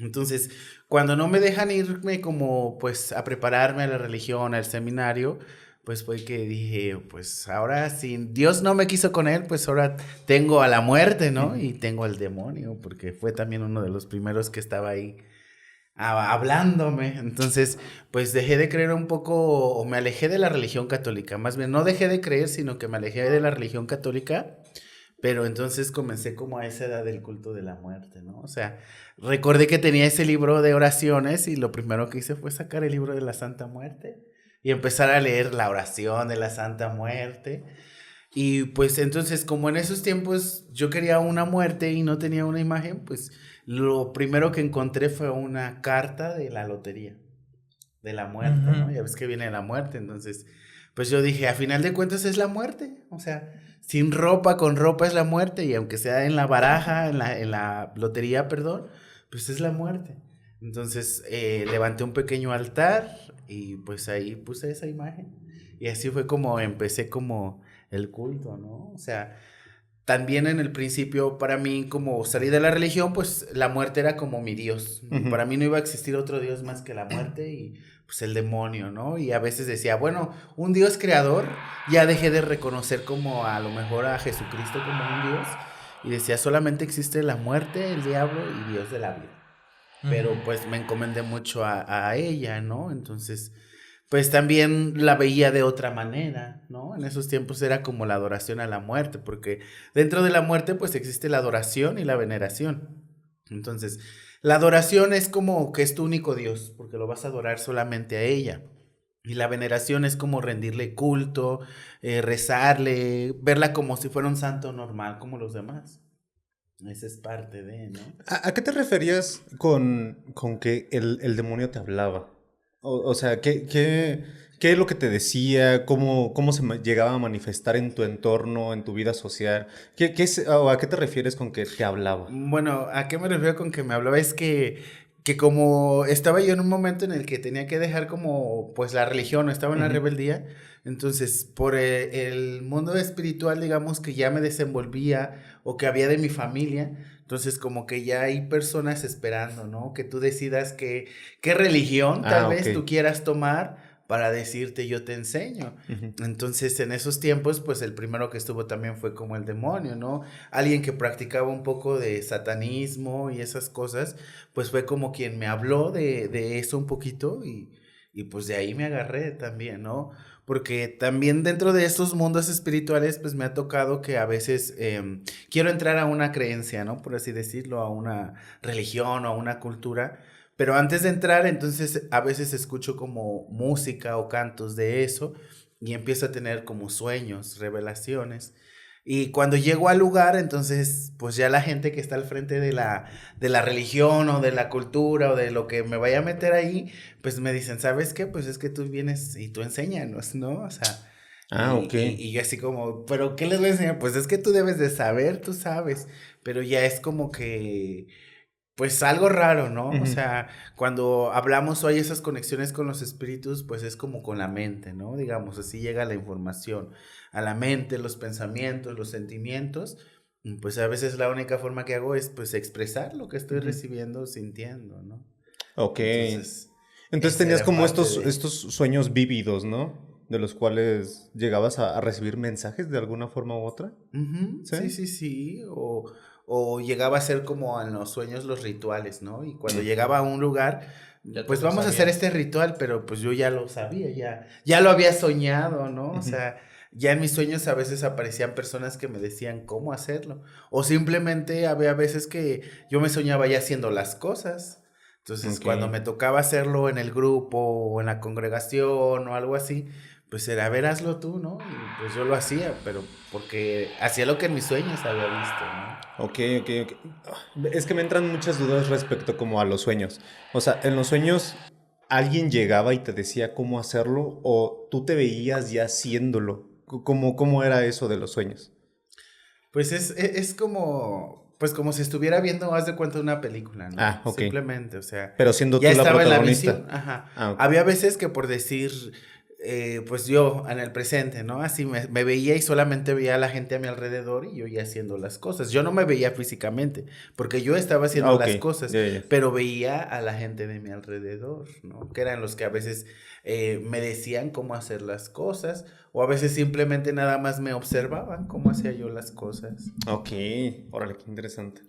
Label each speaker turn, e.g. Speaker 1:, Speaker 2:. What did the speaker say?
Speaker 1: Entonces, cuando no me dejan irme como pues a prepararme a la religión, al seminario, pues fue que dije, pues ahora si Dios no me quiso con él, pues ahora tengo a la muerte, ¿no?
Speaker 2: Ujú.
Speaker 1: Y tengo al demonio, porque fue también uno de los primeros que estaba ahí hablándome. Entonces, pues dejé de creer un poco, o me alejé de la religión católica. Más bien, no dejé de creer, sino que me alejé de la religión católica. Pero entonces comencé como a esa edad del culto de la muerte, ¿no? O sea, recordé que tenía ese libro de oraciones y lo primero que hice fue sacar el libro de la Santa Muerte y empezar a leer la oración de la Santa Muerte. Y pues entonces, como en esos tiempos yo quería una muerte y no tenía una imagen, pues lo primero que encontré fue una carta de la lotería, de la muerte, ¿no?
Speaker 2: Ujú.
Speaker 1: Ya ves que viene la muerte, entonces, pues yo dije, a final de cuentas es la muerte, o sea, sin ropa, con ropa es la muerte, y aunque sea en la baraja, en la lotería, perdón, pues es la muerte. Entonces levanté un pequeño altar y pues ahí puse esa imagen. Y así fue como empecé como el culto, ¿no? O sea, también en el principio para mí como salí de la religión, pues la muerte era como mi Dios.
Speaker 2: Ujú.
Speaker 1: Para mí no iba a existir otro Dios más que la muerte y pues el demonio, ¿no? Y a veces decía, bueno, un Dios creador, ya dejé de reconocer como a lo mejor a Jesucristo como un Dios y decía, solamente existe la muerte, el diablo y Dios de la vida.
Speaker 2: Ujú.
Speaker 1: Pero pues me encomendé mucho a ella, ¿no? Entonces pues también la veía de otra manera, ¿no? En esos tiempos era como la adoración a la muerte, porque dentro de la muerte pues existe la adoración y la veneración. Entonces, la adoración es como que es tu único Dios, porque lo vas a adorar solamente a ella. Y la veneración es como rendirle culto, rezarle, verla como si fuera un santo normal, como los demás. Esa es parte de, ¿no?
Speaker 2: ¿A qué te referías con que el demonio te hablaba? O sea, ¿qué es lo que te decía? ¿Cómo se llegaba a manifestar en tu entorno, en tu vida social? O a qué te refieres con que te hablaba?
Speaker 1: Bueno, ¿a qué me refiero con que me hablaba? Es que como estaba yo en un momento en el que tenía que dejar como pues la religión, estaba en la
Speaker 2: Ujú.
Speaker 1: rebeldía, entonces por el mundo espiritual digamos que ya me desenvolvía o que había de mi familia, entonces como que ya hay personas esperando, ¿no? Que tú decidas qué religión tal
Speaker 2: Ah, ok.
Speaker 1: vez tú quieras tomar para decirte yo te enseño.
Speaker 2: Ujú.
Speaker 1: Entonces en esos tiempos pues el primero que estuvo también fue como el demonio, ¿no? Alguien que practicaba un poco de satanismo y esas cosas, pues fue como quien me habló de eso un poquito y pues de ahí me agarré también, ¿no? Porque también dentro de estos mundos espirituales, pues me ha tocado que a veces quiero entrar a una creencia, ¿no? Por así decirlo, a una religión o a una cultura. Pero antes de entrar, entonces a veces escucho como música o cantos de eso y empiezo a tener como sueños, revelaciones. Y cuando llego al lugar, entonces, pues ya la gente que está al frente de la religión o de la cultura o de lo que me vaya a meter ahí, pues me dicen, ¿sabes qué? Pues es que tú vienes y tú enséñanos, ¿no? O sea,
Speaker 2: Ah, ok.
Speaker 1: y yo así como, ¿pero qué les voy a enseñar? Pues es que tú debes de saber, tú sabes, pero ya es como que pues algo raro, ¿no? O
Speaker 2: Ujú.
Speaker 1: sea, cuando hablamos o hay esas conexiones con los espíritus, pues es como con la mente, ¿no? Digamos, así llega la información a la mente, los pensamientos, los sentimientos. Y pues a veces la única forma que hago es pues expresar lo que estoy
Speaker 2: Ujú.
Speaker 1: recibiendo, sintiendo, ¿no?
Speaker 2: Ok.
Speaker 1: Entonces,
Speaker 2: Entonces
Speaker 1: esa
Speaker 2: tenías
Speaker 1: era
Speaker 2: como
Speaker 1: parte
Speaker 2: estos,
Speaker 1: de...
Speaker 2: estos sueños vívidos, ¿no? De los cuales llegabas a recibir mensajes de alguna forma u otra.
Speaker 1: Ujú,
Speaker 2: ¿Sí?
Speaker 1: sí, sí, sí. O llegaba a ser como en los sueños los rituales, ¿no? Y cuando
Speaker 2: Mm.
Speaker 1: llegaba a un lugar,
Speaker 3: Ya te
Speaker 1: pues
Speaker 3: lo
Speaker 1: vamos a hacer
Speaker 3: sabías.
Speaker 1: este ritual, pero pues yo ya lo sabía, ya lo había soñado, ¿no? O
Speaker 2: Ujú.
Speaker 1: sea, ya en mis sueños a veces aparecían personas que me decían cómo hacerlo. O simplemente había veces que yo me soñaba ya haciendo las cosas. Entonces,
Speaker 2: Ok.
Speaker 1: cuando me tocaba hacerlo en el grupo o en la congregación o algo así, pues era, a ver, hazlo tú, ¿no? Y pues yo lo hacía, pero porque hacía lo que en mis sueños había visto, ¿no?
Speaker 2: Ok, ok, ok. Es que me entran muchas dudas respecto como a los sueños. O sea, en los sueños, ¿alguien llegaba y te decía cómo hacerlo o tú te veías ya haciéndolo? ¿Cómo era eso de los sueños?
Speaker 1: Pues es como, pues como si estuviera viendo, haz de cuenta, una película, ¿no?
Speaker 2: Ah, ok.
Speaker 1: Simplemente, o sea,
Speaker 2: Pero siendo
Speaker 1: ya
Speaker 2: tú la
Speaker 1: estaba en la
Speaker 2: protagonista.
Speaker 1: visión, ajá.
Speaker 2: Ah, ok.
Speaker 1: Había veces que por decir, pues yo en el presente, ¿no? Así me veía y solamente veía a la gente a mi alrededor y yo ya haciendo las cosas. Yo no me veía físicamente, porque yo estaba
Speaker 2: Ah,
Speaker 1: haciendo
Speaker 2: ok,
Speaker 1: las cosas,
Speaker 2: ya, ya.
Speaker 1: pero veía a la gente de mi alrededor, ¿no? Que eran los que a veces me decían cómo hacer las cosas, o a veces simplemente nada más me observaban cómo hacía yo las cosas.
Speaker 2: Ok, órale, qué interesante.